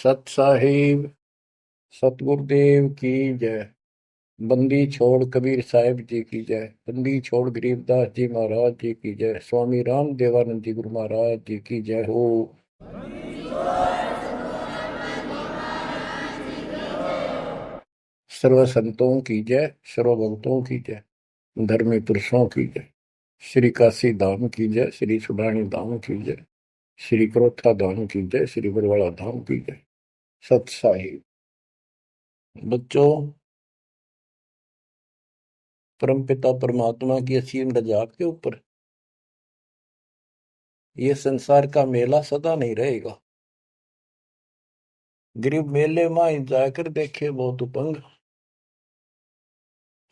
सत साहिब सतगुरुदेव की जय। बंदी छोड़ कबीर साहिब जी की जय। बंदी छोड़ गरीबदास जी महाराज जी की जय। स्वामी राम देवानंद जी गुरु महाराज जी की जय हो। सर्व संतों की जय, सर्व भक्तों की जय, धर्मी पुरुषों की जय। श्री काशी धाम की जय, श्री सुडानी धाम की जय, श्री क्रोथा धाम की जय, श्री बरवाड़ा धाम की जय। सत साहिब बच्चों, परमपिता परमात्मा की असीम रजा आपके ऊपर। ये संसार का मेला सदा नहीं रहेगा। गरीब मेले में जाकर देखे बहुत उपंग,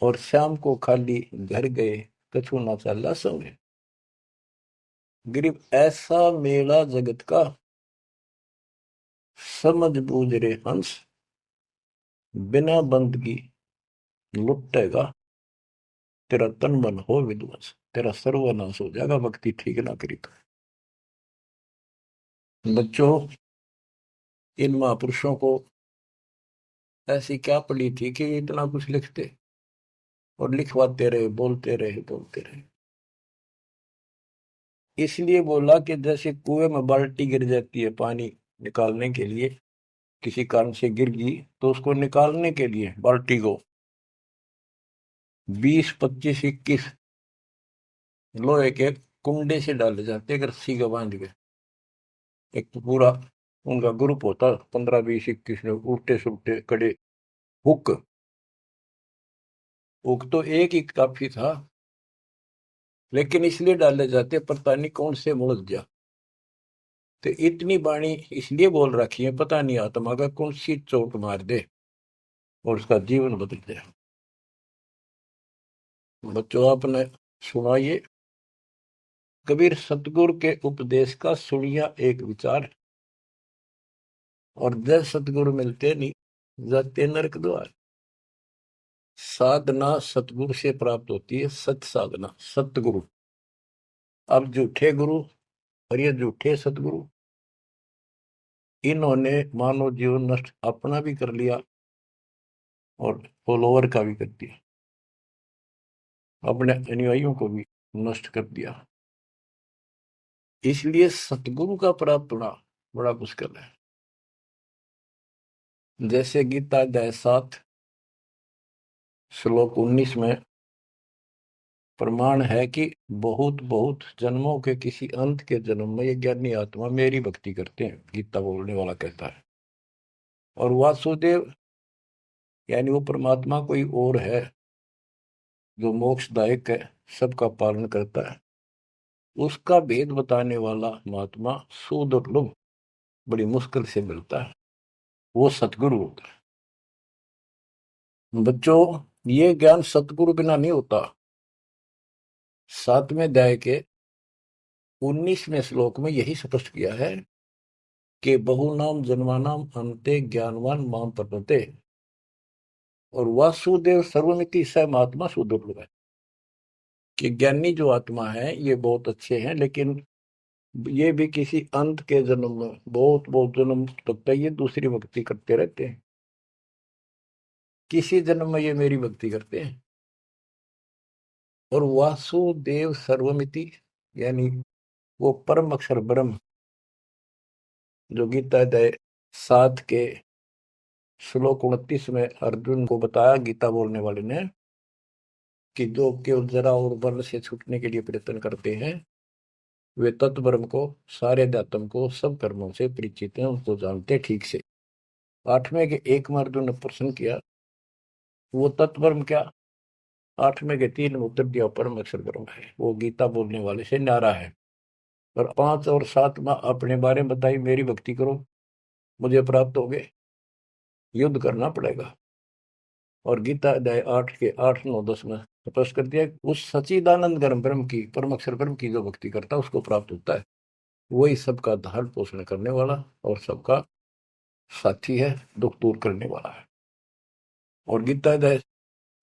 और शाम को खाली घर गए कछु ना चला संग। गरीब ऐसा मेला जगत का, समझ बूझ रे हंस, बिना बंदगी लुटेगा तेरा तन मन हो विध्वंस। तेरा सर्वनाश हो जाएगा भक्ति ठीक ना करी तो। बच्चों, इन महापुरुषों को ऐसी क्या पड़ी थी कि इतना कुछ लिखते और लिखवाते रहे, बोलते रहे बोलते रहे। इसलिए बोला कि जैसे कुएं में बाल्टी गिर जाती है पानी निकालने के लिए, किसी कारण से गिर गई तो उसको निकालने के लिए बाल्टी को 20, 25, 21 लोहे के कुंडे से डाले जाते रस्सी का बांध के। एक तो पूरा उनका ग्रुप होता, 15, 20, 21 लोग, उल्टे सुलटे कड़े। हुक हुक तो एक ही काफी था, लेकिन इसलिए डाले जाते पता नहीं कौन से मुड़ जा। तो इतनी बाणी इसलिए बोल रखी है, पता नहीं आत्मा का कौन सी चोट मार दे और उसका जीवन बदल जाए। बच्चों, आपने सुना ये कबीर सतगुरु के उपदेश का सुनिया एक विचार, और जब सतगुरु मिलते नहीं जाते नरक द्वार। साधना सतगुरु से प्राप्त होती है, सत साधना सतगुरु। अब झूठे गुरु और ये झूठे सतगुरु, इन्होंने मानव जीवन नष्ट अपना भी कर लिया और फॉलोवर का भी कर दिया, अपने अनुयायियों को भी नष्ट कर दिया। इसलिए सतगुरु का प्राप्त होना बड़ा मुश्किल है। जैसे गीता अध्याय 7 श्लोक 19 में प्रमाण है कि बहुत बहुत जन्मों के किसी अंत के जन्म में ये ज्ञानी आत्मा मेरी भक्ति करते हैं, गीता बोलने वाला कहता है। और वासुदेव यानी वो परमात्मा कोई और है जो मोक्षदायक है, सबका पालन करता है। उसका भेद बताने वाला महात्मा सुदुर्लभ, बड़ी मुश्किल से मिलता है, वो सतगुरु होता है। बच्चों, ये ज्ञान सतगुरु बिना नहीं होता। 7वें अध्याय के 19वें श्लोक में यही स्पष्ट किया है कि बहुनाम जन्मानाम अंते ज्ञानवान माम प्रपद्ये। और वासुदेव सर्वमिति स महात्मा सुदुर्लभ है कि ज्ञानी जो आत्मा है ये बहुत अच्छे हैं, लेकिन ये भी किसी अंत के जन्म में बहुत बहुत जन्म तक ये दूसरी भक्ति करते रहते हैं। किसी जन्म में ये मेरी भक्ति करते हैं। और वासुदेव सर्वमिति यानी वो परम अक्षर ब्रह्म, जो गीता अध्याय 7 के श्लोक 29 में अर्जुन को बताया गीता बोलने वाले ने, कि जो केवल जरा और बल से छूटने के लिए प्रयत्न करते हैं, वे तत्ब्रह्म को, सारे अध्यात्म को, सब कर्मों से परिचित हैं, उनको जानते ठीक से। 8वें के 1 में अर्जुन ने प्रश्न किया, वो तत्ब्रह्म क्या? 8वें के 3 में उत्तर दिया, परम अक्षर ब्रह्म है। वो गीता बोलने वाले से न्यारा है। और 5 और 7 में अपने बारे में बताई, मेरी भक्ति करो मुझे प्राप्त होगे, युद्ध करना पड़ेगा। और गीता अध्याय 8 के 8, 9, 10 में स्पष्ट कर दिया, उस सच्चिदानंद गर्म ब्रह्म की, परम अक्षर ब्रह्म की जो भक्ति करता है उसको प्राप्त होता है। वही सबका धारण पोषण करने वाला और सबका साथी है, दुख दूर करने वाला है। और गीता अध्याय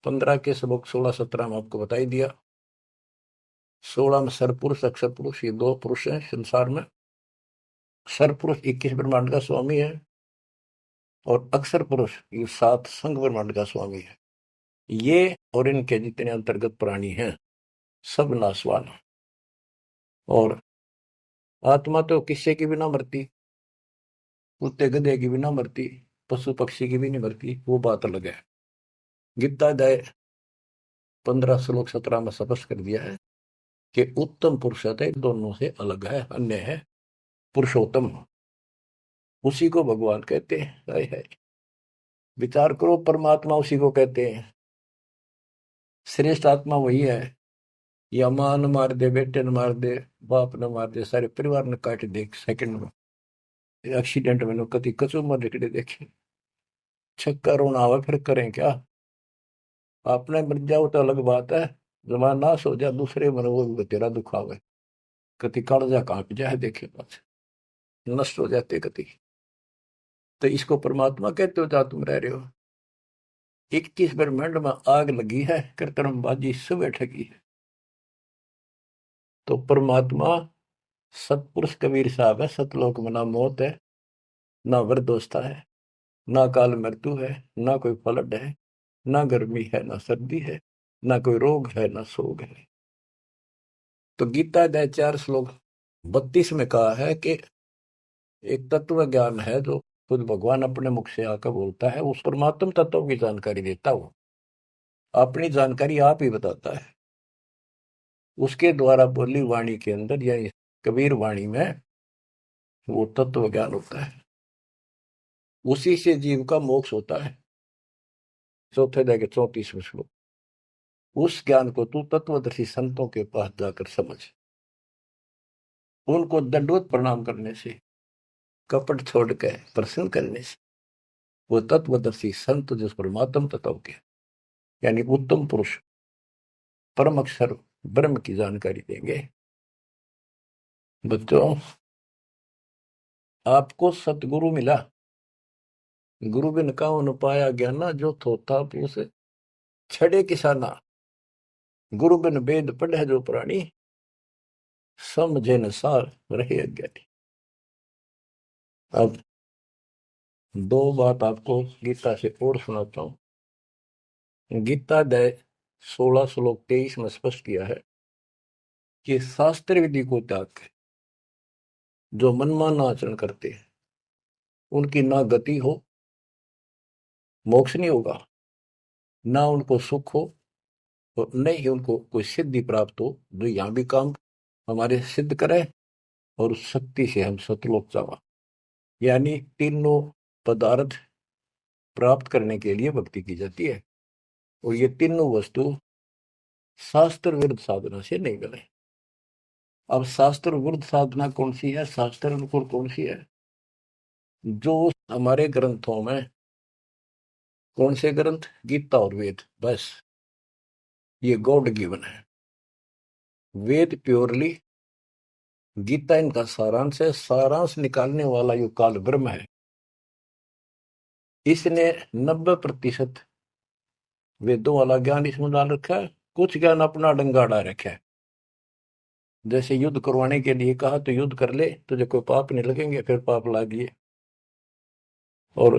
15 के श्लोक 16, 17 में आपको बताई दिया। 16 में सरपुरुष अक्षर पुरुष, ये 2 पुरुष हैं संसार में। सरपुरुष 21 ब्रह्मांड का स्वामी है, और अक्षर पुरुष ये 7 संघ ब्रह्मांड का स्वामी है। ये और इनके जितने अंतर्गत प्राणी हैं सब नासवान। और आत्मा तो किससे की भी ना मरती, कुत्ते गधे की भी ना मरती, पशु पक्षी की भी नहीं मरती, वो बात अलग है। गीता अध्याय 15 श्लोक 17 में स्पष्ट कर दिया है कि उत्तम पुरुषोत्तम दोनों से अलग है, अन्य है पुरुषोत्तम। उसी को भगवान कहते हैं। है विचार करो, परमात्मा उसी को कहते हैं। श्रेष्ठ आत्मा वही है। या मां न मार दे, बेटे न मार दे, बाप न मार दे, सारे परिवार ने काट दे सेकंड में। एक्सीडेंट में कति कचू मर निकले देखे, छक्का रोना आवे फिर करें क्या। आपने मर जाओ तो अलग बात है, जमा नाश हो जाए दूसरे मन वो भी तेरा दुख आवे, कति कालजा कांप जाए देखे बात, नष्ट हो जाते कति। तो इसको परमात्मा कहते हो जहां तुम रह रहे हो। 21 ब्रह्मांड में आग लगी है, कृतरमबाजी सुबह ठगी है। तो परमात्मा सतपुरुष कबीर साहब है। सतलोक में ना मौत है, ना वृद्धोस्था है, ना काल मृत्यु है, ना कोई फ्लड है, ना गर्मी है, ना सर्दी है, ना कोई रोग है, ना शोक है। तो गीता अध्याय 4 श्लोक 32 में कहा है कि एक तत्व ज्ञान है जो खुद भगवान अपने मुख से आकर बोलता है, उस परमात्म तत्व की जानकारी देता हो, अपनी जानकारी आप ही बताता है। उसके द्वारा बोली वाणी के अंदर यानी कबीर वाणी में वो तत्व ज्ञान होता है। उसी से जीव का मोक्ष होता है। चौथे अध्याय के 34वें श्लोक। उस ज्ञान को तू तत्वदर्शी संतों के पास जाकर समझ, उनको दंडवत प्रणाम करने से, कपट छोड़ के प्रसन्न करने से वो तत्वदर्शी संत जिस परमात्म तत्व के यानी उत्तम पुरुष परम अक्षर ब्रह्म की जानकारी देंगे। बच्चों, आपको सतगुरु मिला, गुरु बिन काहू पाया ज्ञाना, जो थोथा पूस छड़े किसाना, गुरु बिन वेद पढ़े जो प्राणी, समझे न सार रहे अज्ञानी। अब 2 बात आपको गीता से और सुनाता हूं। गीता अध्याय 16 श्लोक 23 में स्पष्ट किया है कि शास्त्र विधि को त्याग के जो मनमाना आचरण करते हैं उनकी ना गति हो, मोक्ष नहीं होगा, ना उनको सुख हो, और न ही उनको कोई सिद्धि प्राप्त हो जो यहाँ भी काम हमारे सिद्ध करे और उस शक्ति से हम सतलोक जावा। यानी तीनों पदार्थ प्राप्त करने के लिए भक्ति की जाती है, और ये तीनों वस्तु शास्त्र विरुद्ध साधना से नहीं मिले। अब शास्त्र विरुद्ध साधना कौन सी है, शास्त्र अनुकूल कौन सी है? जो हमारे ग्रंथों में, कौन से ग्रंथ? गीता और वेद, बस ये गॉड गिवन है। वेद प्योरली, गीता इनका सारांश है। सारांश निकालने वाला यो काल ब्रह्म है। इसने 90% वेदों वाला ज्ञान इसमें डाल रखा है, कुछ ज्ञान अपना डंगाड़ा रखा है। जैसे युद्ध करवाने के लिए कहा तो युद्ध कर ले, तुझे कोई पाप नहीं लगेंगे, फिर पाप ला दिए। और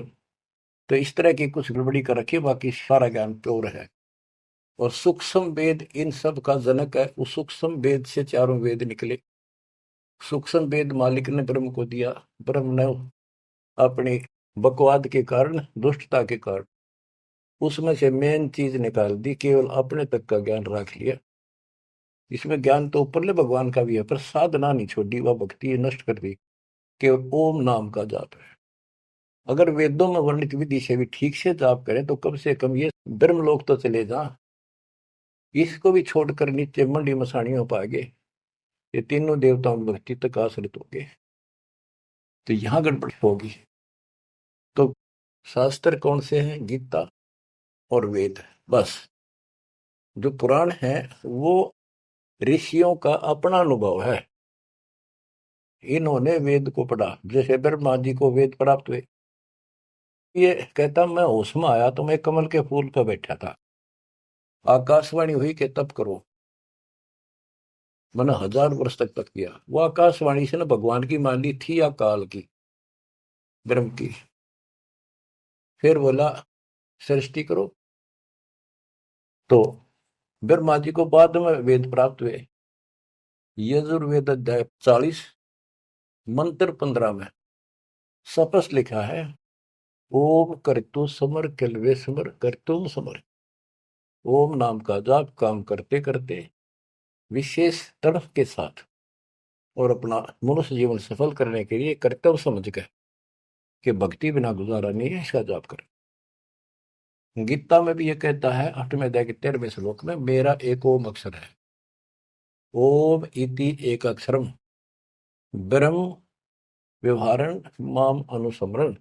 तो इस तरह की कुछ गड़बड़ी कर रखी, बाकी सारा ज्ञान प्योर है। और सूक्ष्म वेद इन सब का जनक है। उस सूक्ष्म वेद से चारों वेद निकले। सूक्ष्म वेद मालिक ने ब्रह्म को दिया, ब्रह्म ने अपनी बकवाद के कारण, दुष्टता के कारण उसमें से मेन चीज निकाल दी, केवल अपने तक का ज्ञान रख लिया। इसमें ज्ञान तो ऊपरले भगवान का भी है, पर साधना नहीं छोड़ी, वह भक्ति नष्ट कर दी। केवल ओम नाम का जाप है। अगर वेदों में वर्णित विधि से भी ठीक से जाप करें तो कम से कम ये ब्रह्मलोक तो चले जा। इसको भी छोड़कर नीचे मंडी मसाणियों पाएंगे, ये तीनों देवताओं की भक्ति तक आश्रित होंगे, तो यहां गड़बड़ होगी। तो शास्त्र कौन से हैं? गीता और वेद, बस। जो पुराण है वो ऋषियों का अपना अनुभव है। इन्होंने वेद को पढ़ा, जैसे ब्रह्मा जी को वेद प्राप्त हुए। ये कहता मैं होश में आया तो मैं कमल के फूल पर बैठा था, आकाशवाणी हुई कि तप करो। मैंने 1000 वर्ष तक किया। वो आकाशवाणी से ना भगवान की मान ली थी या काल की, ब्रह्म की। फिर बोला सृष्टि करो। तो ब्रह्मा जी को बाद में वेद प्राप्त हुए। यजुर्वेद अध्याय 40 मंत्र 15 में स्पष्ट लिखा है, ओम करतु समर कलवे समर करतुम समर। ओम नाम का जाप काम करते करते विशेष तड़फ के साथ और अपना मनुष्य जीवन सफल करने के लिए कर्तव्य समझ कर कि भक्ति बिना गुजारा नहीं है, इसका जाप करें। गीता में भी ये कहता है 8वें अध्याय के 13वें श्लोक में, मेरा एक ओम अक्षर है, ओम इति एक अक्षरम ब्रह्म व्यवहारण माम अनुसमरण।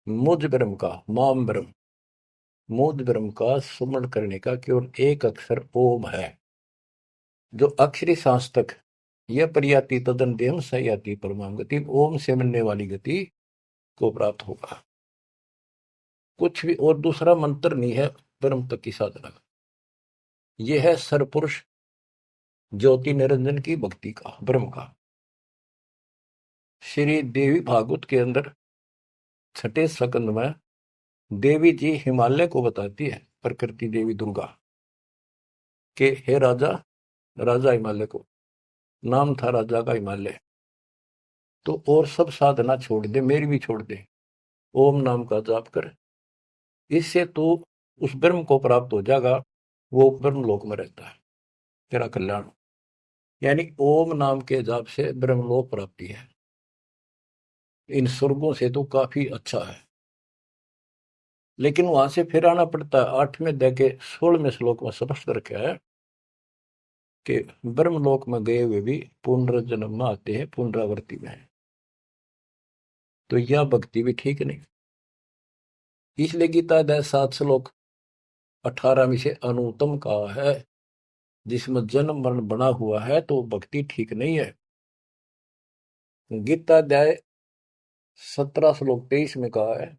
मुझ ब्रह्म का, माम ब्रह्म, मुझ ब्रह्म का सुमरण करने का केवल एक अक्षर ओम है। जो अक्षरी सांस तक यह प्रयाति तदन देहम सयाति परमाम गति, ओम से मिलने वाली गति को प्राप्त होगा। कुछ भी और दूसरा मंत्र नहीं है ब्रह्म तक की साधना का। यह है सरपुरुष ज्योति निरंजन की भक्ति का, ब्रह्म का। श्री देवी भागवत के अंदर 6ठे स्कंद में देवी जी हिमालय को बताती है, प्रकृति देवी दुर्गा के, हे राजा, राजा हिमालय को नाम था राजा का हिमालय, तो और सब साधना छोड़ दे, मेरी भी छोड़ दे, ओम नाम का जाप कर, इससे तो उस ब्रह्म को प्राप्त हो जाएगा, वो ब्रह्म लोक में रहता है, तेरा कल्याण। यानी ओम नाम के जाप से ब्रह्मलोक प्राप्ति है, इन स्वर्गों से तो काफी अच्छा है। लेकिन वहां से फिर आना पड़ता है। 8वें अध्याय के 16वें श्लोक में स्पष्ट करके है कि ब्रह्मलोक में गए हुए भी पुनर्जन्म में आते हैं, पुनरावृत्ति में है। तो यह भक्ति भी ठीक नहीं। इसलिए गीता अध्याय 7 श्लोक 18 में से अनुत्तम कहा है, जिसमें जन्म मरण बना हुआ है तो भक्ति ठीक नहीं है। गीता अध्याय 17 श्लोक 23 में कहा है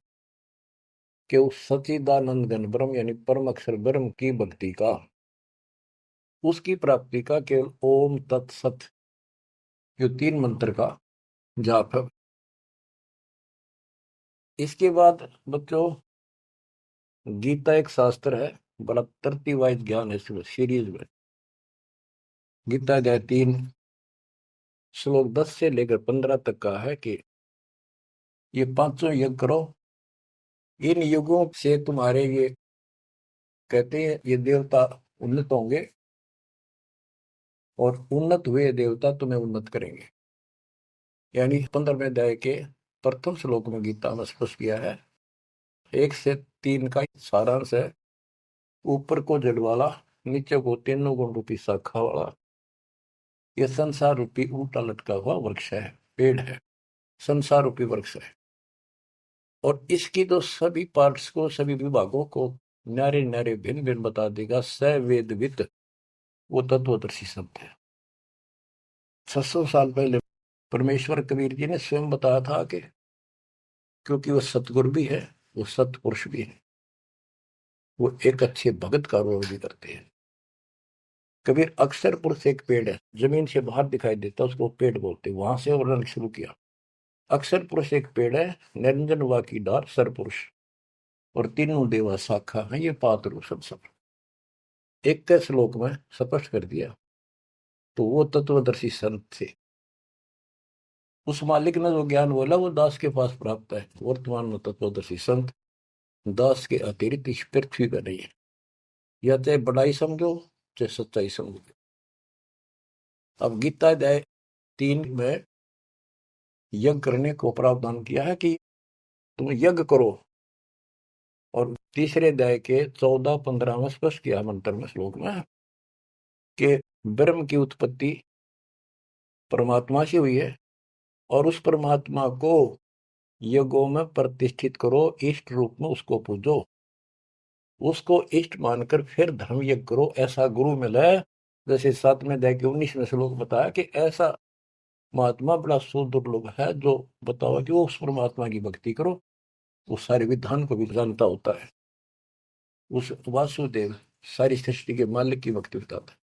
कि उस सच्चिदानंद घन ब्रह्म यानी परम अक्षर ब्रह्म की भक्ति का, उसकी प्राप्ति का केवल ओम तत्सत जो 3 मंत्र का जाप है। इसके बाद बच्चों गीता एक शास्त्र है, बड़ा तरतीब वाइज ज्ञान है सीरीज में। गीता अध्याय 3 श्लोक 10 से लेकर 15 तक का है कि ये 5 यज्ञ करो, इन युगों से तुम्हारे ये कहते हैं ये देवता उन्नत होंगे और उन्नत हुए देवता तुम्हें उन्नत करेंगे। यानी 15वें अध्याय के प्रथम श्लोक में गीता में स्पष्ट किया है, 1 से 3 का सारांश है। ऊपर को जड़ वाला, नीचे को तीनों गुण रूपी शाखा वाला, यह संसार रूपी उल्टा लटका हुआ वृक्ष है, पेड़ है, संसार रूपी वृक्ष है। और इसकी तो सभी पार्ट्स को, सभी विभागों को न्यारे न्यारे भिन्न भिन्न बता देगा सवेदवित वो तत्वदर्शी शब्द है। 600 साल पहले परमेश्वर कबीर जी ने स्वयं बताया था कि क्योंकि वो सतगुरु भी है, वो सतपुरुष भी है, वो एक अच्छे भगत का रोल भी करते हैं। कबीर अक्षर पुरुष एक पेड़ है, जमीन से बाहर दिखाई देता, उसको पेड़ बोलते, वहां से वर्णन शुरू किया। अक्षर पुरुष एक पेड़ है, निरंजन वा की डार सरपुरुष, और तीनों देवा शाखा है, ये पात्र सब 21 श्लोक में स्पष्ट कर दिया। तो वो तत्वदर्शी संत थे। उस मालिक ने जो ज्ञान बोला वो दास के पास प्राप्त है। वर्तमान में तत्वदर्शी संत दास के अतिरिक्त इस पृथ्वी पर नहीं है। या चाहे बड़ाई समझो चाहे सच्चाई समझो। अब गीता अध्याय 3 में यज्ञ करने को प्रावधान किया है कि तुम यज्ञ करो, और तीसरे अध्याय के 14-15 में स्पष्ट किया मंत्र में श्लोक में कि ब्रह्म की उत्पत्ति परमात्मा से हुई है, और उस परमात्मा को यज्ञों में प्रतिष्ठित करो, इष्ट रूप में उसको पूजो, उसको इष्ट मानकर फिर धर्म यज्ञ करो। ऐसा गुरु मिला है, जैसे 7वें अध्याय के 19वें श्लोक बताया कि ऐसा महात्मा बड़ा सुदुर्लभ है जो बताओ कि वो उस परमात्मा की भक्ति करो, उस सारे विधान को भी जानता होता है, उस वासुदेव सारी सृष्टि के मालिक की भक्ति बताता है,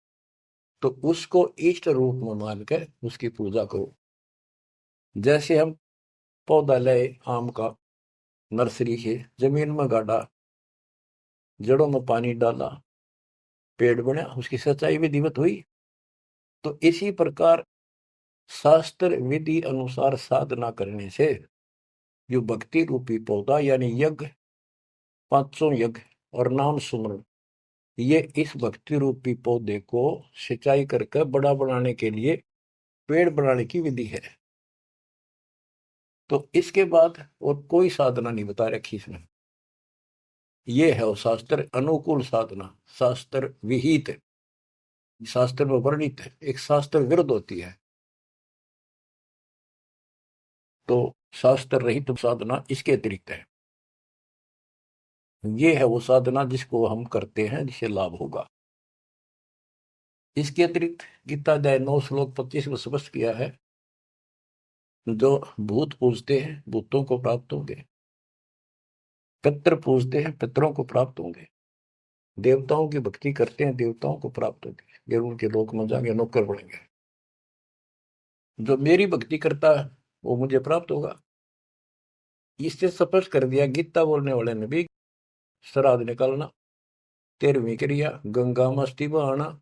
तो उसको इष्ट रूप में मानकर उसकी पूजा करो। जैसे हम पौधा लाए आम का, नर्सरी से जमीन में गाड़ा, जड़ों में पानी डाला, पेड़ बना, उसकी सच्चाई विधिवत हुई। तो इसी प्रकार शास्त्र विधि अनुसार साधना करने से जो भक्ति रूपी पौधा यानी यज्ञ, 500 यज्ञ और नाम सुमरण, ये इस भक्ति रूपी पौधे को सिंचाई करके बड़ा बनाने के लिए पेड़ बनाने की विधि है। तो इसके बाद और कोई साधना नहीं बता रखी इसमें। ये है वो शास्त्र अनुकूल साधना, शास्त्र विहित, शास्त्र में वर्णित है। एक शास्त्र विरुद्ध होती है, तो शास्त्र रहित साधना इसके अतिरिक्त है। ये है वो साधना जिसको हम करते हैं, जिससे लाभ होगा। इसके अतिरिक्त गीता अध्याय 9 श्लोक 25 में स्पष्ट किया है, जो भूत पूजते हैं भूतों को प्राप्त होंगे, पितृ पूजते हैं पितरों को प्राप्त होंगे, देवताओं की भक्ति करते हैं देवताओं को प्राप्त होंगे, ये उनके लोक में जाएंगे, नौकर बनेंगे। जो मेरी भक्ति करता है वो मुझे प्राप्त होगा। इससे स्पष्ट कर दिया गीता बोलने वाले ने भी, श्राद्ध निकालना, 13वीं क्रिया गंगा मस्ती बहाना,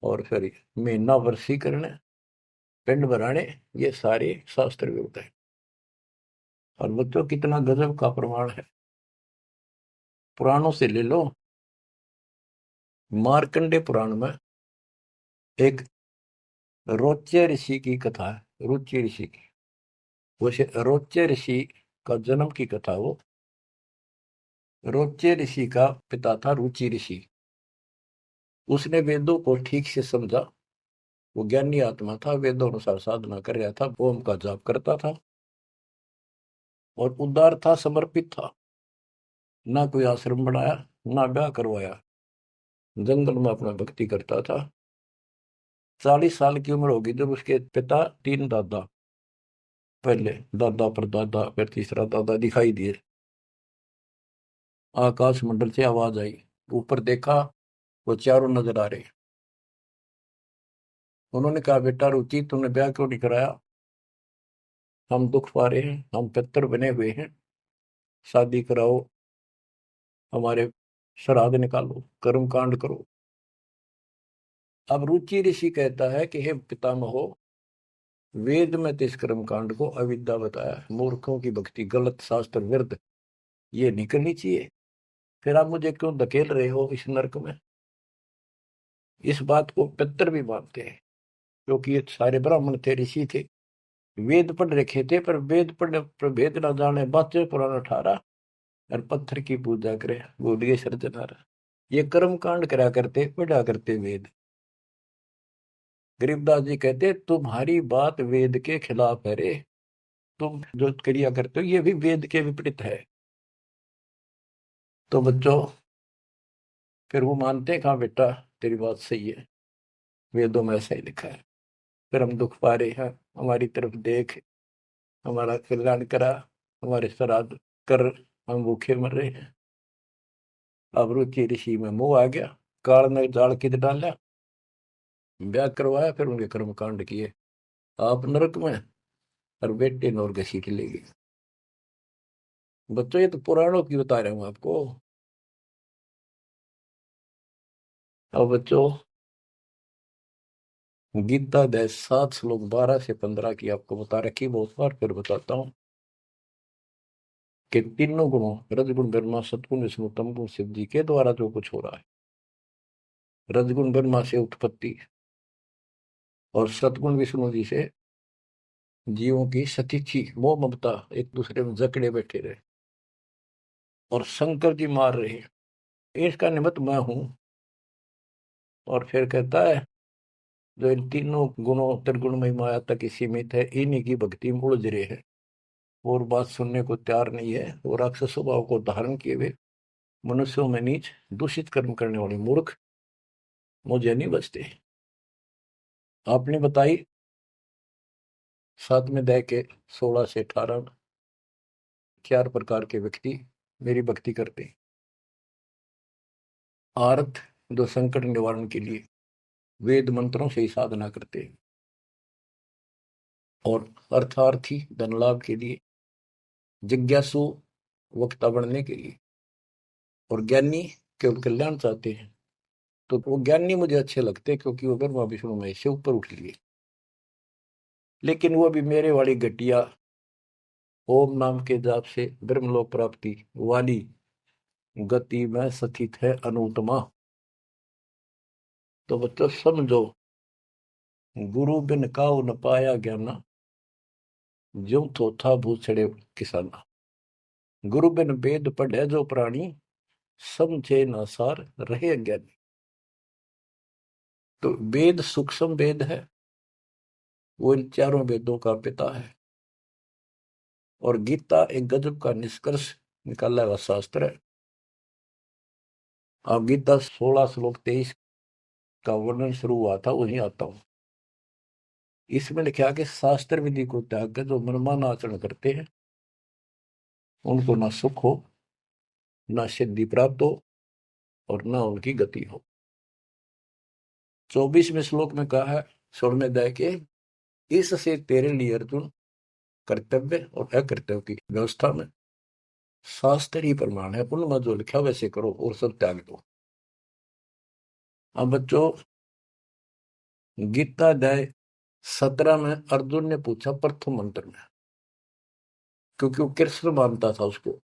और फिर महीना वर्षी करने, पिंड भराने, ये सारे शास्त्र विरुद्ध है। और बच्चों कितना गजब का प्रमाण है, पुराणों से ले लो। मार्कंडे पुराण में एक रोच्य ऋषि की कथा है, रुचि ऋषि की। वैसे रोच्य ऋषि का जन्म की कथा वो। रोच्य ऋषि का पिता था रुचि ऋषि। उसने वेदों को ठीक से समझा, वो ज्ञानी आत्मा था, वेदों अनुसार साधना कर रहा था, ओम का जाप करता था और उदार था, समर्पित था। ना कोई आश्रम बनाया, ना ब्याह करवाया, जंगल में अपना भक्ति करता था। 40 साल की उम्र होगी जब उसके पिता, 3 दादा, पहले दादा परदादा फिर तीसरा दादा दिखाई दिए। आकाश मंडल से आवाज आई, ऊपर देखा, वो चारों नजर आ रहे। उन्होंने कहा, बेटा रुचि तुमने ब्याह क्यों नहीं कराया? हम दुख पा रहे हैं, हम पितर बने हुए हैं, शादी कराओ, हमारे श्राद्ध निकालो, कर्म कांड करो। अब रुचि ऋषि कहता है कि हे पितामहो, वेद में तो इस कर्म कांड को अविद्या बताया, मूर्खों की भक्ति, गलत, शास्त्र विरुद्ध, ये नहीं करनी चाहिए। फिर आप मुझे क्यों धकेल रहे हो इस नरक में? इस बात को पितर भी मानते हैं, क्योंकि ये सारे ब्राह्मण थे, ऋषि थे, वेद पढ़ रखे थे, पर वेद पढ़ने पर भेद ना जाने, बातें पुराना ठारा और पत्थर की पूजा करे, भूल गए सर्जनारा। ये कर्म कांड करा करते, पढ़ा करते वेद। गरीबदास जी कहते, तुम्हारी बात वेद के खिलाफ है रे, तुम जो क्रिया करते हो ये भी वेद के विपरीत है। तो बच्चों, फिर वो मानते हैं, कहा बेटा तेरी बात सही है, वेदों में ऐसा ही लिखा है। फिर हम दुख पा रहे हैं, हमारी तरफ देख, हमारा कल्याण करा, हमारे श्राद्ध कर, हम भूखे मर रहे हैं। अब रुचि ऋषि में मोह आ गया, काल ने जाल किद डाला, ब्याह करवाया, फिर उनके कर्म कांड किए, आप नरक में और बेटे नौर घसीट ले गए। बच्चों ये तो पुराणों की बता रहा हूं आपको। अब बच्चों, गीता अध्याय 7 श्लोक 12 से 15 की आपको बता रखी बहुत बार, फिर बताता हूं कि तीनों गुणों, रजगुण ब्रह्मा सतगुण विष्णु तमगुण शिव जी के द्वारा जो कुछ हो रहा है। रजगुण ब्रह्मा से उत्पत्ति और सतगुण विष्णु जी से जीवों की सतीथी, मोह ममता, एक दूसरे में जकड़े बैठे रहे, और शंकर जी मार रहे, इसका निमित्त मैं हूं। और फिर कहता है, जो इन तीनों गुणों त्रिगुणमय माया तक ही सीमित है, इन्हीं की भक्ति में उलझ रहे हैं, और बात सुनने को तैयार नहीं है। वो राक्षस स्वभाव को धारण किए हुए मनुष्यों में नीच, दूषित कर्म करने वाले मूर्ख मुझे नहीं बचते। आपने बताई 7वें अध्याय के 16 से 18 4 प्रकार के व्यक्ति मेरी भक्ति करते हैं। आर्थ, जो संकट निवारण के लिए वेद मंत्रों से ही साधना करते हैं, और अर्थार्थी, धन लाभ के लिए, जिज्ञासु, वक्ता बनने के लिए, और ज्ञानी केवल कल्याण चाहते हैं। तो वो ज्ञानी मुझे अच्छे लगते हैं क्योंकि वो ब्रह्मा विष्णु महेश से ऊपर उठ लिए। लेकिन वो भी मेरे वाली घटिया ओम नाम के जाप से ब्रह्मलोक प्राप्ति वाली गति में स्थित है अनुत्तमा। तो बच्चों समझो, गुरु बिन काऊ न पाया ज्ञाना, ज्यों थोथा भूसड़े किसाना। गुरु बिन वेद पढ़े जो प्राणी, समझे न सार रहे अज्ञानी। तो वेद सूक्ष्म वेद है, वो इन चारों वेदों का पिता है। और गीता एक गजब का निष्कर्ष निकाला हुआ शास्त्र है। अब गीता 16 श्लोक 23 का वर्णन शुरू हुआ था, वहीं आता हूं। इसमें लिखा कि शास्त्र विधि को त्याग कर जो मनमाना आचरण करते हैं, उनको ना सुख हो, ना सिद्धि प्राप्त हो, और ना उनकी गति हो। 24वें श्लोक में कहा है स्वर्ण अध्याय के, इससे तेरे लिए अर्जुन कर्तव्य और अकर्तव्य की व्यवस्था में शास्त्र ही प्रमाण है। उनमें जो लिखा वैसे करो और सब त्याग दो। अब बच्चों, गीता अध्याय 17 में अर्जुन ने पूछा प्रथम मंत्र में, क्योंकि वो कृष्ण मानता था उसको,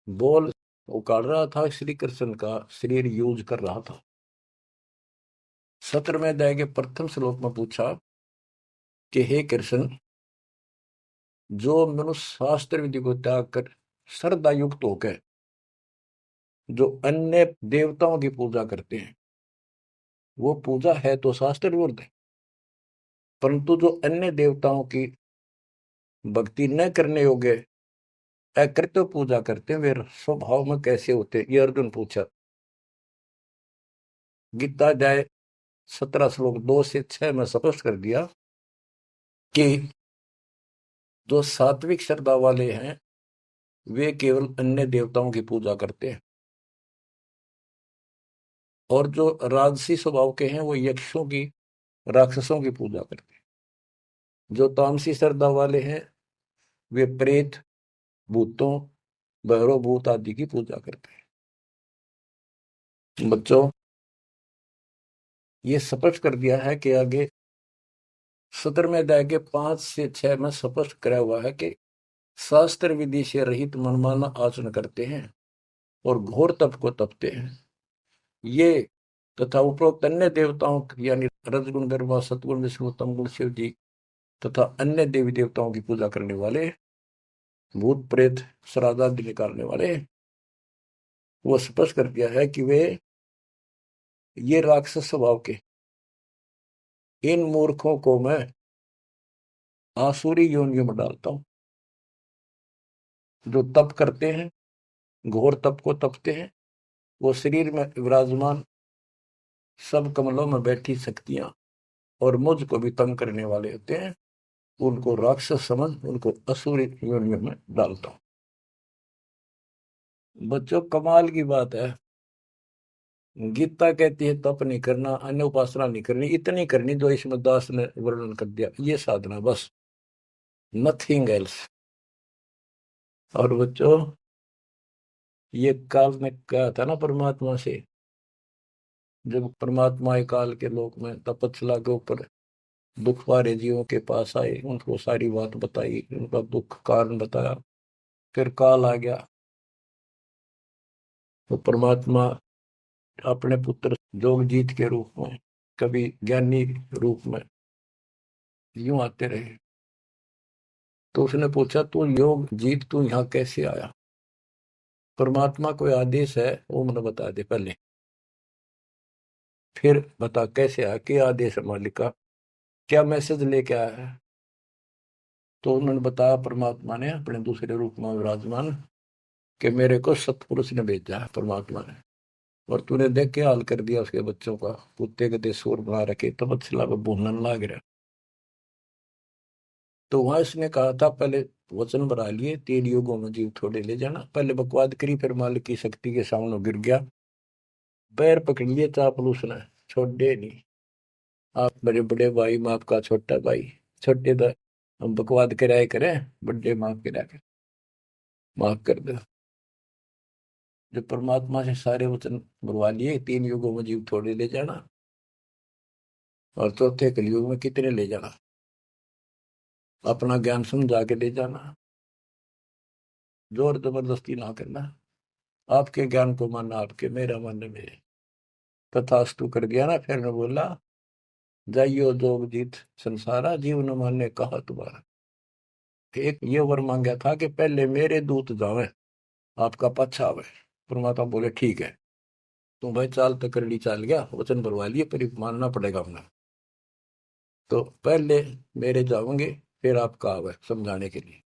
बोल उकाड़ रहा था, श्री कृष्ण का शरीर यूज कर रहा था। 17वें अध्याय के प्रथम श्लोक में पूछा कि हे कृष्ण, जो मनुष्य शास्त्र विधि को त्याग कर श्रद्धा युक्त होकर जो अन्य देवताओं की पूजा करते हैं, वो पूजा है तो शास्त्र विरुद्ध है। परंतु जो अन्य देवताओं की भक्ति न करने योग्य अकृत्य पूजा करते हैं, वे स्वभाव में कैसे होते हैं, ये अर्जुन पूछा। गीता अध्याय 17 श्लोक 2 से 6 में स्पष्ट कर दिया कि जो सात्विक श्रद्धा वाले हैं, वे केवल अन्य देवताओं की पूजा करते हैं, और जो राजसी स्वभाव के हैं, वो यक्षों की, राक्षसों की पूजा करते हैं। जो तामसी श्रद्धा वाले हैं, वे प्रेत, भूतों, भैरव भूत आदि की पूजा करते हैं। बच्चों, ये स्पष्ट कर दिया है कि आगे 17वें अध्याय के 5 से 6 में स्पष्ट करा हुआ है कि शास्त्र विधि से रहित मनमाना आचरण करते हैं और घोर तप को तपते हैं, ये तथा उपरोक्त अन्य देवताओं यानी रजगुण, ब्रह्मा, सतगुण, विष्णु, तमगुण, शिव जी तथा अन्य देवी देवताओं की पूजा करने वाले, भूत प्रेत श्राद्ध आदि निकालने वाले, वो स्पष्ट कर दिया है कि वे ये राक्षस स्वभाव के इन मूर्खों को मैं आसुरी योनियों में डालता हूं। जो तप करते हैं, घोर तप को तपते हैं, वो शरीर में विराजमान सब कमलों में बैठी शक्तियां और मुझ को भी तंग करने वाले होते हैं, उनको राक्षस समझ उनको असुरी योनियों में डालता हूं। बच्चों, कमाल की बात है, गीता कहती है तप नहीं करना, अन्य उपासना नहीं करनी, इतनी करनी जो इसमें दास ने वर्णन कर दिया, ये साधना बस, नथिंग एल्स। और बच्चों, ये काल ने कहा था ना परमात्मा से, जब परमात्मा काल के लोक में तपस्या के ऊपर दुख वाले जीवों के पास आए, उनको सारी बात बताई, उनका दुख कारण बताया, फिर काल आ गया। तो परमात्मा अपने पुत्र जोगजीत के रूप में, कभी ज्ञानी रूप में यूं आते रहे। तो उसने पूछा, तू योग जीत, तू यहाँ कैसे आया? परमात्मा कोई आदेश है वो मुझे बता दे पहले, फिर बता कैसे आया, क्या आदेश है मालिक का, क्या मैसेज लेके आया है? तो उन्होंने बताया, परमात्मा ने अपने दूसरे रूप में विराजमान, कि मेरे को सतपुरुष ने भेजा है परमात्मा ने, और तूने देख के हाल कर दिया उसके बच्चों का, कुत्ते के देशोर बना रखे, तपस्या में भूनन लाग रहा। तो वहां इसने कहा था, पहले वचन बना लिए, 3 युगों में जीव थोड़े ले जाना, पहले बकवाद करी, फिर मालिक की शक्ति के सामने गिर गया, पैर पकड़ लिए चापलूस ने, छोड़े नहीं। आप मेरे बड़े भाई, मैं आपका छोटा भाई, छोटे तो हम बकवाद कराए करें, बड़े माफ करा कर। माफ कर दो। जो परमात्मा से सारे वचन बुलवा लिए, 3 युगों में जीव थोड़े ले जाना, और चौथे कलयुग में कितने ले जाना, अपना ज्ञान समझा के ले जाना, जोर जबरदस्ती ना करना। आपके ज्ञान को मानना आपके, मेरा मानना मेरे। तथास्तु कर दिया ना। फिर ने बोला, जाइयो जोग जीत संसारा, जीव न माने कहा तुम्हारा। एक ये वर मांगा था कि पहले मेरे दूत जावे, आपका पच्छा आवे। परमात्मा बोले ठीक है, तुम भाई चाल तो कर ली, चाल गया, वचन भरवा लिए, पर मानना पड़ेगा हमने। तो पहले मेरे जाओगे, फिर आपका आवे समझाने के लिए।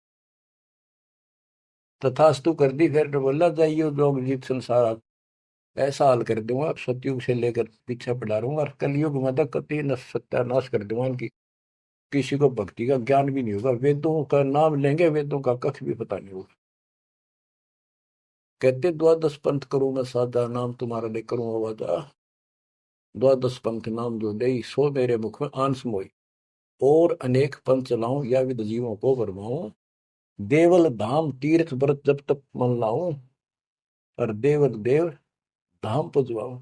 तथास्तु कर दी। फिर ने बोला, जाइयो जोग जीत संसारा, ऐसा हाल कर दूंगा सतयुग से लेकर पीछे पड़ा रहूंगा, और कलयुग में तो कति सत्यानाश कर दूंगा इनकी। किसी को भक्ति का ज्ञान भी नहीं होगा, वेदों का नाम लेंगे, वेदों का कख भी पता नहीं होगा। कहते द्वादश पंथ करूं मैं साधा, नाम तुम्हारा ले करूं आवाजा। द्वादश पंथ नाम जो दे, सो मेरे मुख में आंस मोई। और अनेक पंथ चलाऊं, या विद जीवों को भरमाऊं। देवल धाम तीर्थ व्रत जब तक मन लाऊं, और देवल देव धाम पुजवाऊं।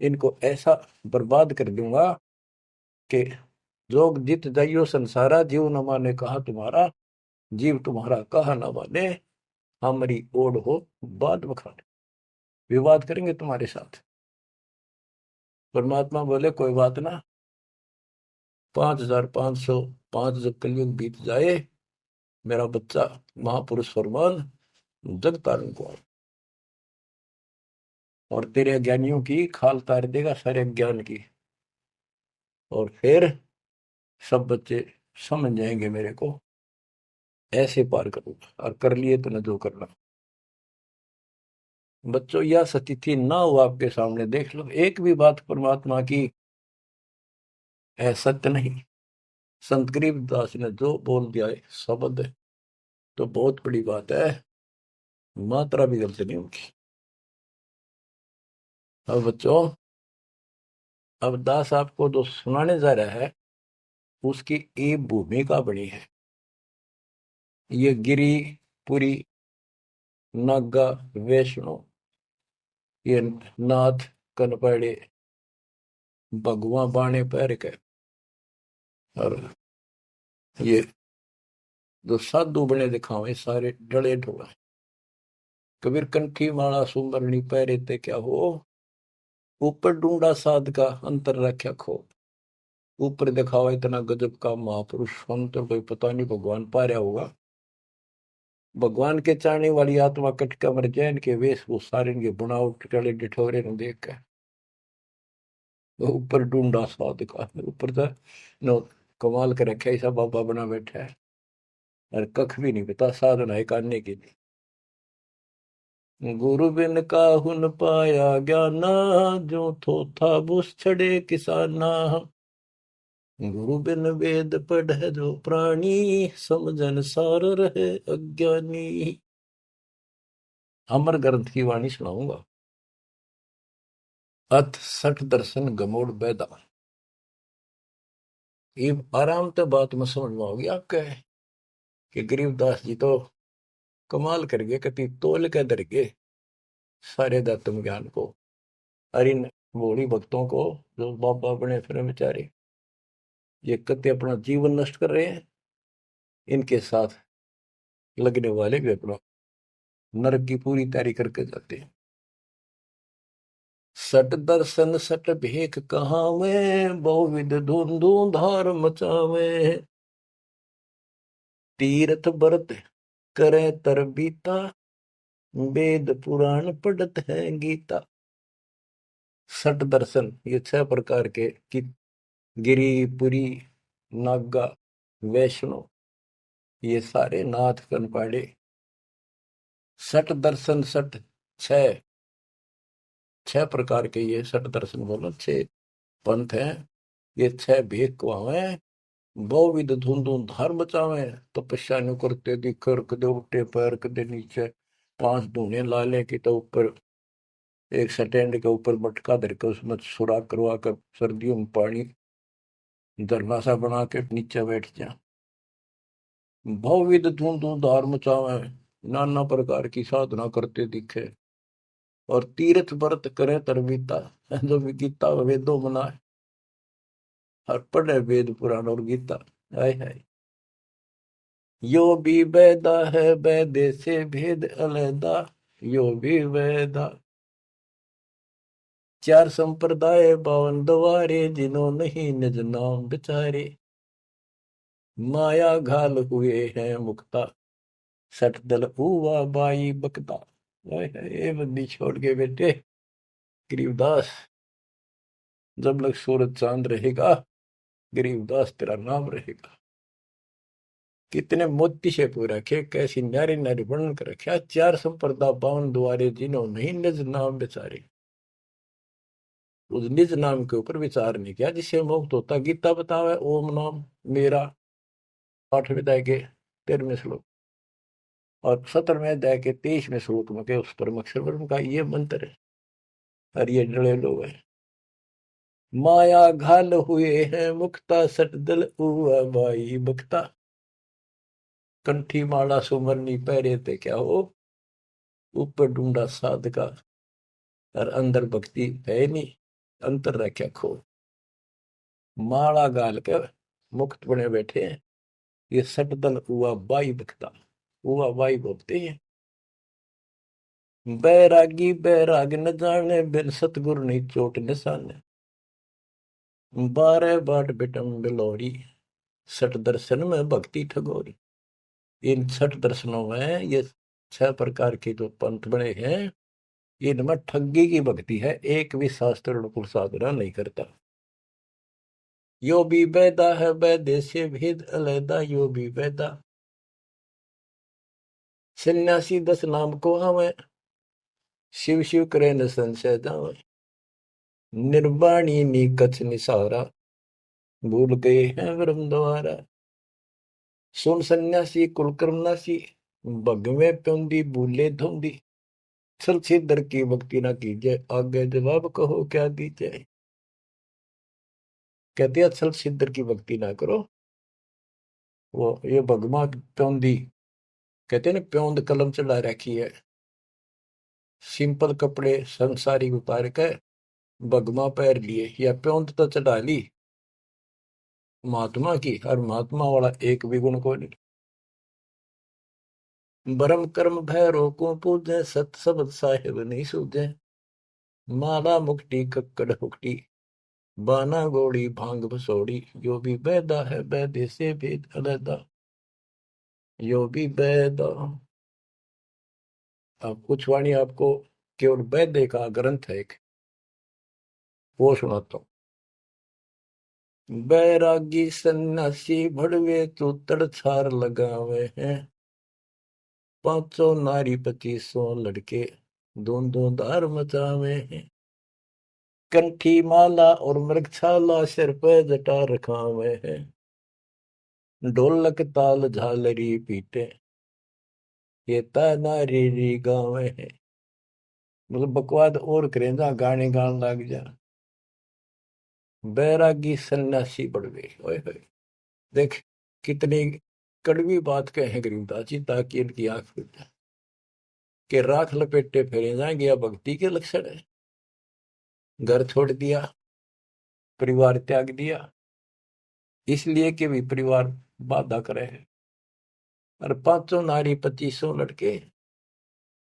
इनको ऐसा बर्बाद कर दूंगा कि जोग जित जाइयो संसारा, जीव न माने कहा तुम्हारा। जीव तुम्हारा कहा न माने, हमारी ओढ़ हो बात बखाने। विवाद करेंगे तुम्हारे साथ। परमात्मा बोले कोई बात ना, 5505 जब कलयुग बीत जाए, मेरा बच्चा महापुरुष फरमान जग तारण को आए, और तेरे अज्ञानियों की खाल तार देगा, सारे ज्ञान की। और फिर सब बच्चे समझ जाएंगे मेरे को, ऐसे पार करूंगा। और कर लिए तूने जो करना। बच्चों, यह स्थिति ना हो आपके सामने, देख लो एक भी बात परमात्मा की है सत्य नहीं। संत गरीबदास ने जो बोल दिया है शब्द है, तो बहुत बड़ी बात है, मात्रा भी गलत नहीं उनकी। अब बच्चों, अब दास आपको जो सुनाने जा रहा है, उसकी एक भूमिका बनी है। ये गिरी पुरी, नागा, वैष्णो, ये नाथ, कनपड़े, भगवा बाणे पैर के, और ये जो साधु बने दिखावे, सारे डले ढोला। कबीर कंठी माला सुमरनी पैरे ते क्या हो, ऊपर ढूंढा साध का अंतर रख्या खो। ऊपर दिखावा इतना गजब का महापुरुष, अंतर कोई पता नहीं भगवान पा रहा होगा। भगवान के चाहने वाली आत्मा कटका मर जाए, इनके वेशभूषा, इनके बुनावट, टले डिठोरे न देख के। ऊपर ढूंढा साध का, ऊपर तो नो कमाल कर रखे, ऐसा बाबा बना बैठा है, और कख भी नहीं पता साधना है करने के लिए। गुरु बिन काहु न पाया ज्ञाना, जो थो था बुस छड़े किसाना। गुरु बिन वेद पढ़े जो प्राणी, समझन सार रहे अज्ञानी। अमर ग्रंथ की वाणी सुनाऊंगा। अथ सठ दर्शन गमोड़ बैदा। ये आराम से बात में समझ में होगी आपके, कि गरीबदास जी तो कमाल कर गए, कति तोल के दर गए सारे दत्तम ज्ञान को। और इन भोली भक्तों को जो बाबा बने फिर बेचारे, ये कति अपना जीवन नष्ट कर रहे हैं, इनके साथ लगने वाले भी अपना नरक की पूरी तैयारी करके जाते हैं। सट दर्शन सट भेख कहावे, बहुविध धुंधु धार मचावे। तीर्थ व्रत करे तर बीता, वेद पुराण पढ़त है गीता। सट दर्शन ये 6 प्रकार के, कि गिरी पुरी, नागा, वैष्णो, ये सारे नाथ कनपाड़े। सट दर्शन, सट छह, 6 प्रकार के ये सट दर्शन बोलो, 6 पंथ हैं। ये 6 भेद को है, बहुविध धुंधु धर्म बचावे। तपस्या नु करते दिखर, कदे उठे पैर कदे नीचे, 5 धूने लाले की तो ऊपर, एक स्टैंड के ऊपर मटका धर के उसमें सुराख करवा कर सर्दियों में पानी धरना सा बना के नीचे बैठ जा। बहुविध धुंधु धार मचावे, नाना प्रकार की साधना करते दिखे, और तीर्थ व्रत करे तरबीता, जो भी गीता वेदों मना है, और पढ़े वेद पुराण और गीता। हाय हाय, यो भी वेदा है, वेदे से भेद अलैदा, यो भी वेदा। चार संप्रदाय बावन द्वारे, जिन्हों नहीं निज नाम बिचारे, माया घाल हुए हैं मुक्ता, सठ दल हुआ बाई बकता। हाय हाय, ये बंदी छोड़ के बेटे गरीबदास, जब लग सूरज चांद रहेगा, गरीबदास तेरा नाम रहेगा। कितने मोती से पूरा रखे, कैसी नारी नारी वर्णन कर रखा। चार संप्रदा बावन द्वारे, जिन्हों नहीं निज नाम बेचारे। उस निज नाम के ऊपर विचार नहीं किया जिससे मुक्त होता। गीता बतावे ओम नाम मेरा, 8वें अध्याय के 13वें श्लोक, और 17वें अध्याय के 23वें श्लोक में के उस परम अक्षर ब्रह्म का ये मंत्र है। और ये डरे लोग हैं, माया घाल हुए हैं मुक्ता, सट दल हुआ भाई बक्ता। कंठी माला सुमरनी पहरे थे क्या हो, ऊपर ढूंढा साध का, और अंदर भक्ति है नहीं, अंतर रख्या खो। माला गाल के मुक्त बने बैठे हैं, ये सटदल हुआ बाई बकता, हुआ बाई बोलते हैं। बैरागी बैराग न जाने, बिन सतगुरु नहीं चोट निशाने। 12 बाट बिटम बिलोरी, सठ दर्शन में भक्ति ठगोरी। इन 6 दर्शनों में ये 6 प्रकार के जो पंथ बने हैं, इनमें ठगी की भक्ति है, एक भी शास्त्र अनुकूल साधना नहीं करता। यो भी वेदा है, वेदे से भेद अलैदा, यो भी वेदा। सन्यासी 10 नाम को आवे, शिव शिव करे न संशय जावे। निर्वाणी नी कछ निसारा, भूल गए हैं ब्रह्म द्वारा। सुन सन्यासी कुलकर्म नासी, भगवे प्योंदी भूले धुंदी। छल छिदर की भक्ति ना कीजिए, आगे जवाब कहो क्या दीजिए। कहते हैं छल छिदर की भक्ति ना करो। वो ये भगवा प्योंदी, कहते हैं ना प्योंद कलम चढ़ा रखी है, सिंपल कपड़े संसारी उतार के भगवा पैर लिए, या प्योंद तो चढ़ा ली महात्मा की, और महात्मा वाला एक भी गुण को नहीं। ब्रह्म कर्म भैरो को पूजे, सत शब्द साहिब नहीं सूझे। माला मुक्ति कक्कड़ हुक्टी, बाना गोड़ी भांग भसोड़ी। यो भी बैदा है, बैदे से भेद अलैदा, यो भी बैदा। अब कुछ वाणी आपको केवल बैदे का ग्रंथ है एक, वो सुनाता हूँ। बैरागी सन्यासी भड़वे, तू तड़छार लगावे हैं। 500 नारी 2500 लड़के, दोनों धार मचावे हैं। कंठी माला और मृगछाला, सिर पे जटा रखावे हैं। ढोलक ताल झालरी पीटे, ये नारी री गावे हैं। मतलब बकवाद और करें, जहाँ गाने गान लग जा। बैरागी सन्यासी बढ़वे, ओए होए, देख कितनी कड़वी बात कहे गरीबदास जी, ताकि इनकी आंख खुल जाए कि राख लपेटे फेरे जाएंगे, या भक्ति के लक्षण है। घर छोड़ दिया, परिवार त्याग दिया, इसलिए कि भी परिवार बाधा करे है। और 500 नारी 2500 लड़के,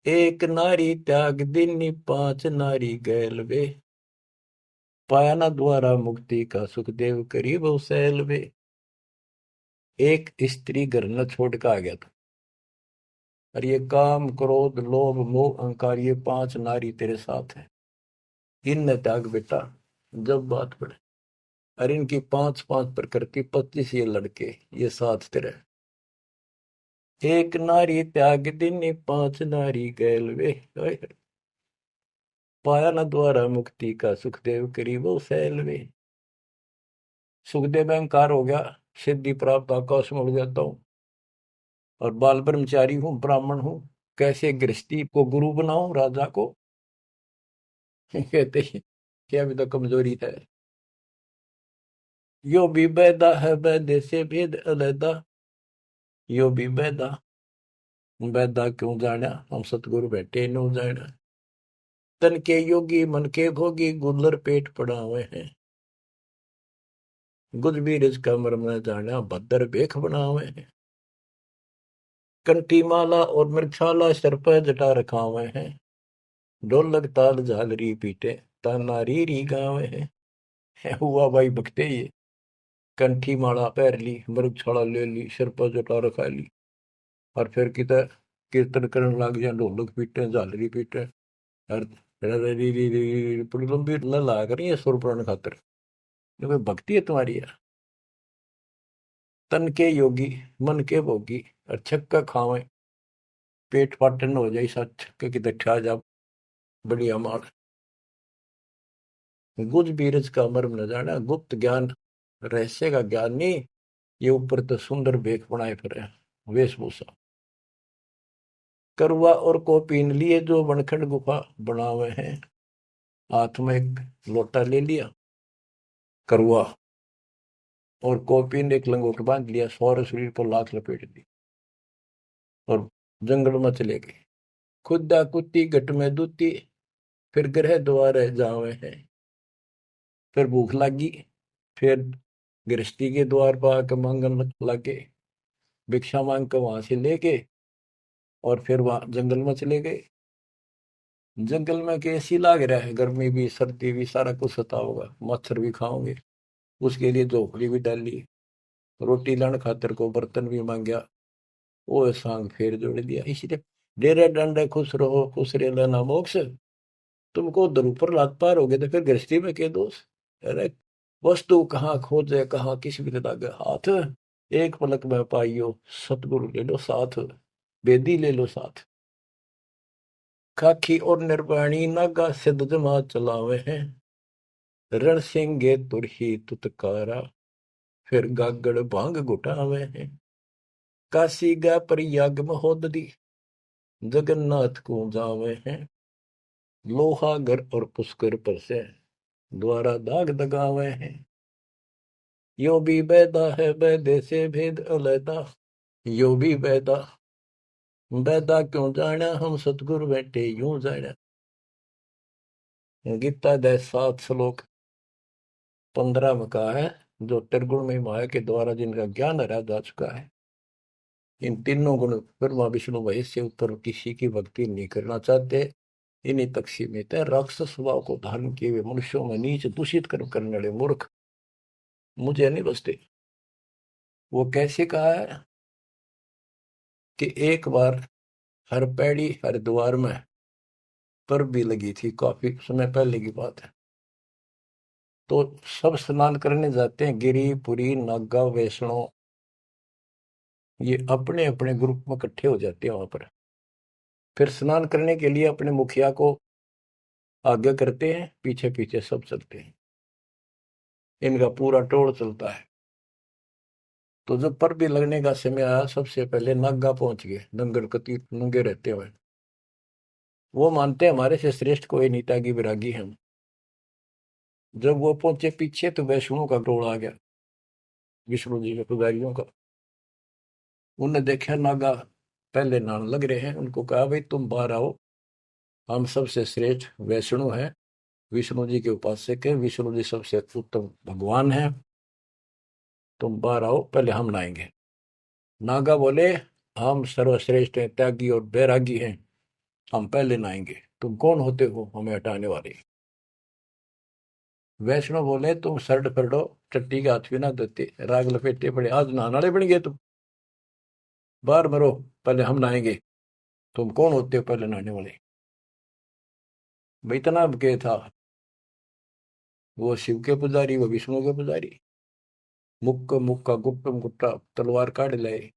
एक नारी त्याग दिनी, 5 नारी गैल वे। पाया ना द्वारा मुक्ति का, सुखदेव करीब सैल वे। एक स्त्री घर न छोड़ के आ गया था, और ये काम क्रोध लोभ मोह अहंकार, ये 5 नारी तेरे साथ है, इन त्याग बेटा जब बात पड़े। और इनकी 5 5 प्रकृति, 25 ये लड़के, ये साथ तेरे। एक नारी त्याग दिनी, 5 नारी गैल वे। पाया न द्वारा मुक्ति का, सुखदेव करीबो सैल वे। सुखदेव अहंकार हो गया, सिद्धि प्राप्त, आकाश में उड़ जाता हूँ, और बाल ब्रह्मचारी हूँ, ब्राह्मण हूँ, कैसे गृहस्थी को गुरु बनाऊं राजा को। कहते हैं कि अभी तो कमजोरी है। यो भी बैदा है, बैदे से भेद अलैदा, यो भी बैदा। बैदा क्यों जाना हम सतगुरु बैठे नो जाना। तन के योगी मन के भोगी गुल्लर पेट पड़ावे हैं। गुज बीरज का मर्म न जाना भद्र बेख बनावे हैं। कंठी माला और मृक्षाला सर पर जटा रखावे हैं। ढोलक ताल झालरी पीटे ताना री गावे हैं। हुआ भाई बकते ये कंठी माला पैर ली मृगछाला ले ली सिर पर जटा रखा ली और फिर किता कीर्तन करने लग जाए ढोलक पीटे झालरी पीटे और बड़ी लंबी ला करी है सुर पुराण खातर। ये कोई भक्ति है तुम्हारी यार। तन के योगी मन के भोगी और छक्का खावे पेट पाटन हो जाए सा छक्के की दठा जा बढ़िया मार। गुज बीरज का मर्म न जाना गुप्त ज्ञान रहस्य का ज्ञान नहीं। ये ऊपर तो सुंदर भेख बनाए फिर वेशभूषा। करवा और को पीन लिए जो बनखंड गुफा बनावे हैं। हाथ में एक लोटा ले लिया करवा और कोपीन एक लंगोट बांध लिया सौर शरीर पर लाख लपेट दी और जंगल में चले गए। खुदा कुत्ती घट में दूती फिर ग्रह द्वार जावे हैं। फिर भूख लगी फिर गृहस्थी के द्वार पर आकर मांगन लगे भिक्षा मांग कर वहां से लेके और फिर वहां जंगल में चले गए। जंगल में कैसी लाग रहा है गर्मी भी सर्दी भी सारा कुछ सता होगा मच्छर भी खाओगे। उसके लिए झोपड़ी भी डाली रोटी लाने खातर को बर्तन भी मांगया। वो सांग फेर जोड़ दिया इसलिए डेरे डंडे खुश रहो खुश रे लेना मोक्ष। तुमको उधर ऊपर लात पार हो गए तो फिर गृहस्थी में क्या दोष। अरे वस्तु कहाँ खोजे कहाँ किस भी लगे हाथ। एक पलक में पाइयो सतगुरु ले लो साथ बेदी ले लो साथ। खाखी और निर्वाणी नागा सिद्ध जमा चलावे हैं। रण सिंगे तुरही तुतकारा फिर गागड़ भांग घुटावे हैं। काशी गा प्रयाग महोदरी जगन्नाथ को जावे हैं। लोहागर और पुष्कर पर से द्वारा दाग दगावे हैं। यो भी बैदा है बैदे से भेद अलैदा। यो भी बैदा बैदा क्यों जाना हम सतगुरु बैठे यूं जाना। गीता दे 7 श्लोक 15 में कहा है जो त्रिगुण में माया के द्वारा जिनका ज्ञान हरा जा चुका है। इन तीनों गुण ब्रह्मा विष्णु महेश से उत्तर किसी की भक्ति नहीं करना चाहते। इन्हीं तक सीमित है राक्षस स्वभाव को धारण किए हुए मनुष्यों में नीच दूषित कर्म करने वाले मूर्ख मुझे नहीं बसते। वो कैसे कहा है कि एक बार हर पैड़ी हरिद्वार में पर भी लगी थी काफी समय पहले की बात है। तो सब स्नान करने जाते हैं गिरिपुरी नागा वैष्णो ये अपने अपने ग्रुप में इकट्ठे हो जाते हैं वहां पर। फिर स्नान करने के लिए अपने मुखिया को आगे करते हैं पीछे पीछे सब चलते हैं। इनका पूरा टोल चलता है। तो जब पर भी लगने का समय आया सबसे पहले नागा पहुंच गए नंगर कती नंगे रहते हुए। वो मानते हैं हमारे से श्रेष्ठ कोई नीता की विरागी हम। जब वो पहुंचे पीछे तो वैष्णो का टोल आ गया विष्णु जी के पुजारियों का। उन्हें देखा नागा पहले नान लग रहे हैं। उनको कहा भाई तुम बाहर आओ हम सबसे श्रेष्ठ वैष्णु हैं विष्णु जी के उपासक है विष्णु जी सबसे उत्तम भगवान है। तुम बाहर आओ पहले हम नहाएंगे। नागा बोले हम सर्वश्रेष्ठ हैं त्यागी और बैरागी हैं हम पहले नहाएंगे। तुम कौन होते हो हमें हटाने वाले। वैष्णव बोले तुम शर्ट फरडो चट्टी के हाथ भी ना देते राग लपेटे पड़े आज नहाने वाले बन गए तुम। बाहर मरो पहले हम नहाएंगे। तुम कौन होते हो पहले नहाने वाले। भाई इतना के था वो शिव के पुजारी वो विष्णु के पुजारी। मुक्का मुक्का गुप्त गुट्टा तलवार काट लाए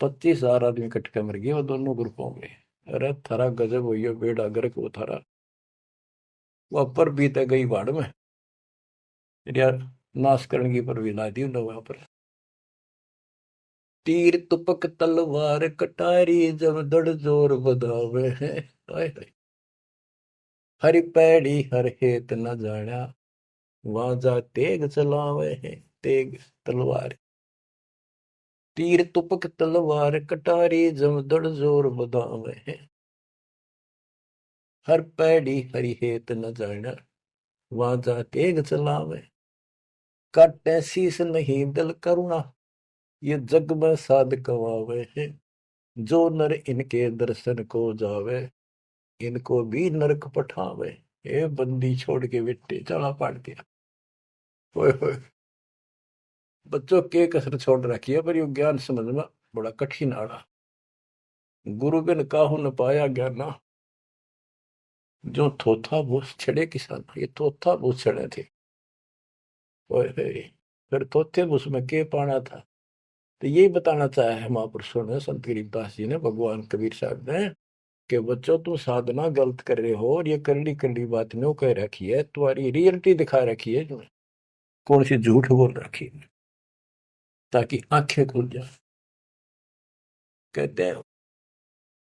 25,000 आदमी कट के मर गए वो दोनों ग्रुपों में। अरे थारा गजब हुई है बेड़ा गर्क वो थारा वह पर बीते गई बाढ़ में यार नाश करने की पर भी ला दी वहां पर। तीर तुपक तलवार कटारी जब दड़ जोर बधावे हैं। हाय हाय। हरि पैड़ी हर हेत न जाना वहां जा तेग चलावे हैं तेग तलवार। तीर तुपक तलवार कटारी जमदड़ जोर बदावे है। हर पैड़ी हरि हेत न जाना वाजा तेग चलावे। काटे शीस नहीं दिल करुणा ये जग में साध कवावे है। जो नर इनके दर्शन को जावे इनको भी नरक पठावे। ये बंदी छोड़ के बेटे चला पाट दिया। ओए होए, बच्चों के कसर छोड़ रखी है पर यो ज्ञान समझ में बड़ा कठिन आड़ा। गुरु बिन काहू न पाया ज्ञाना जो थोथा भूस छड़े किसान। ये थोथा भूस छड़े थे। ओए होए, फिर थोथे भूस में के पाना था। तो यही बताना चाहे है महापुरुषों ने, संत गरीबदास जी ने, भगवान कबीर साहब ने, कि बच्चों तुम साधना गलत कर रहे हो और ये करड़ी करड़ी बात नो कह रखी है, तुम्हारी रियलिटी दिखा रखी है, तुम्हें कौन सी झूठ बोल रखी है, ताकि आंखें खुल जाए। कहते हैं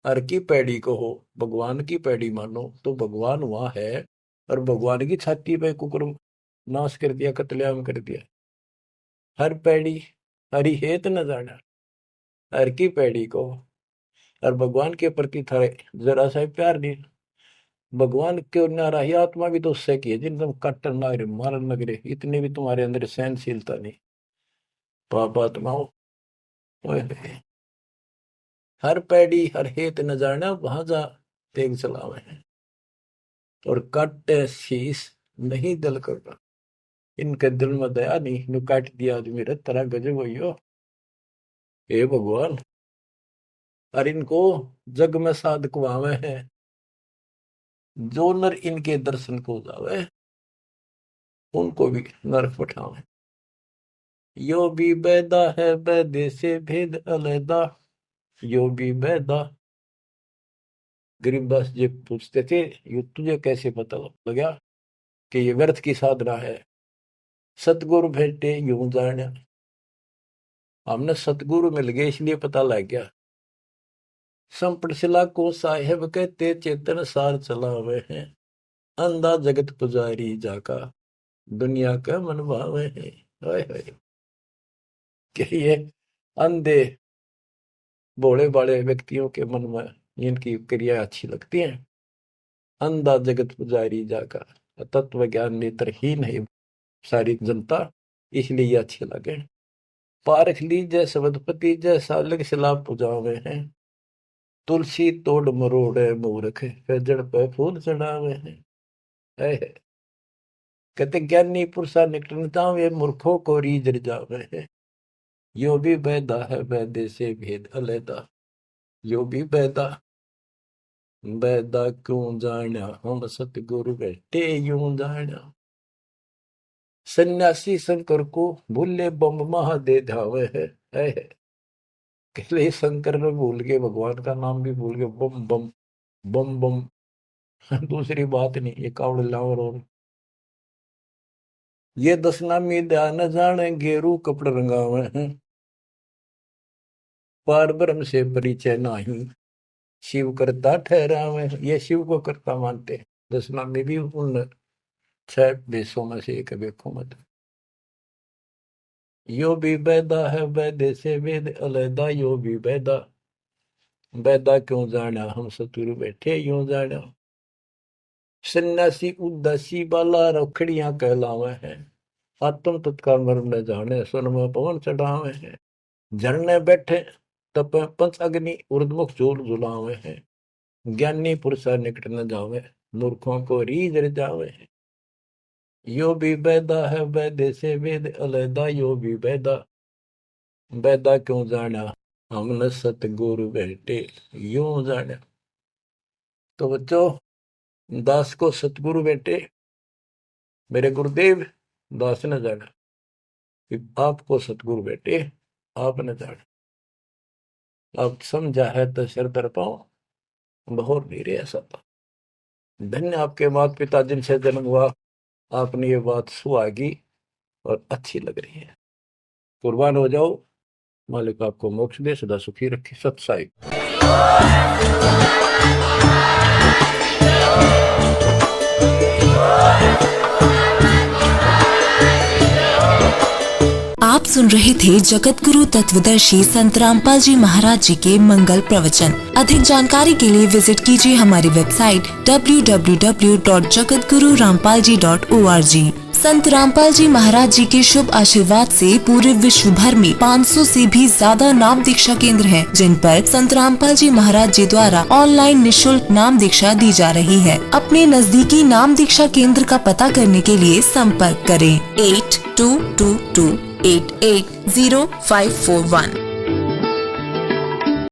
हर की पैड़ी को हो भगवान की पैड़ी मानो तो भगवान वहां है, और भगवान की छाती पे कुकुर नाश कर दिया, कत्लेआम कर दिया। हर पैड़ी हरि हेत न जाना, हर की पैड़ी को, और भगवान के प्रति था जरा सा प्यार नहीं। भगवान के नाराही आत्मा भी तो उससे की है, जिन तुम काटन लग रहे मारन लग रहे, इतने भी तुम्हारे अंदर सहनशीलता नहीं। पाप आत्माओं, हर पैड़ी हर हेत न जाना वहां जा तेग चलावे है। और काटे शीस नहीं दिल करना, इनके दिल में दया नहीं, नु काट दिया आदमी रे तरह गजब हो। हे भगवान, और इनको जग में साध कुआवे है। जो नर इनके दर्शन को जावे उनको भी नरक पठावे। यो भी बैदा है बैदे से भेद अलैदा, यो भी बैदा। गरीबदास जी पूछते थे ये तुझे कैसे पता लगा कि ये व्यर्थ की साधना है। सतगुरु भेटे यूं जाने, हमने सतगुरु मिल गए इसलिए पता लग गया। संपट शिला को साहेब कहते चेतन सार चलावे हैं। अंधा जगत पुजारी जाका दुनिया का मन भावे है। कि ये अंधे भोले बाले व्यक्तियों के मन में इनकी क्रिया अच्छी लगती है। अंधा जगत पुजारी जाका, तत्व ज्ञान नेत्रहीन है सारी जनता, इसलिए अच्छे लगे। पारख लीजय सबदपति जैसा लग शिला पुजावे हैं। तुलसी तोड़ मरोड़े मूर्ख जड़ पे फूल चढ़ावे हैं। कहते ज्ञानी पुरुषा निकटता वे मूर्खों को रीझ जावे है। यो भी बैदा है बैदे से भेद अलैदा, यो भी बैदा बैदा क्यों जाना हम सतगुरु बैठे यूं जाना। सन्यासी शंकर को भूले बम महादे धावे है। कहले शंकर ने भूल के भगवान का नाम भी भूल के बम बम बम बम। दूसरी बात नहीं, ये कावड़ लावर। और ये दसनामी ध्यान जाने गेरू कपड़ रंगावे हैं। पार ब्रह्म से परिचय नहीं शिव करता ठहरावे। ये शिव को करता मानते। दसनामी भी उन 6 देशों में से एक देखो मत। यो भी बैदा है बैदे से वेद अलैदा, यो भी बैदा बैदा क्यों जाना हम सतुरु बैठे यूं जाना। सन्यासी उदासी बाला रखड़ियां कहलावे हैं। आत्म तत्का मर्म न जाने सुन में पवन चढ़ावे हैं। झरने बैठे तप पंच अग्नि उर्दमुख झूल झुलावे हैं। ज्ञानी पुरुषा निकट न जावे मूर्खों को रीझ जावे हैं। यो भी बैदा है बैदे से वेद अलैदा, यो भी बैदा बैदा क्यों जाना हमने सतगुरु बैठे यूं जाना। तो बच्चों, दास को सतगुरु बैठे मेरे गुरुदेव दास न जाना, आपको सतगुरु बैठे आप न जाना। आप समझा है तो सिर दर पाओ बहुत नहीं रहे ऐसा। धन्य आपके माता पिता जिनसे जन्म हुआ, आपने ये बात सुहागी और अच्छी लग रही है। कुर्बान हो जाओ, मालिक आपको मोक्ष दे, सदा सुखी रखे। सत साई। आप सुन रहे थे जगत गुरु तत्वदर्शी संत रामपाल जी महाराज जी के मंगल प्रवचन। अधिक जानकारी के लिए विजिट कीजिए हमारी वेबसाइट www.jagatgururampalji.org। संत रामपाल जी महाराज जी के शुभ आशीर्वाद से पूरे विश्व भर में 500 से भी ज्यादा नाम दीक्षा केंद्र हैं, जिन पर संत रामपाल जी महाराज जी द्वारा ऑनलाइन निशुल्क नाम दीक्षा दी जा रही है। अपने नजदीकी नाम दीक्षा केंद्र का पता करने के लिए संपर्क करें 8222880541।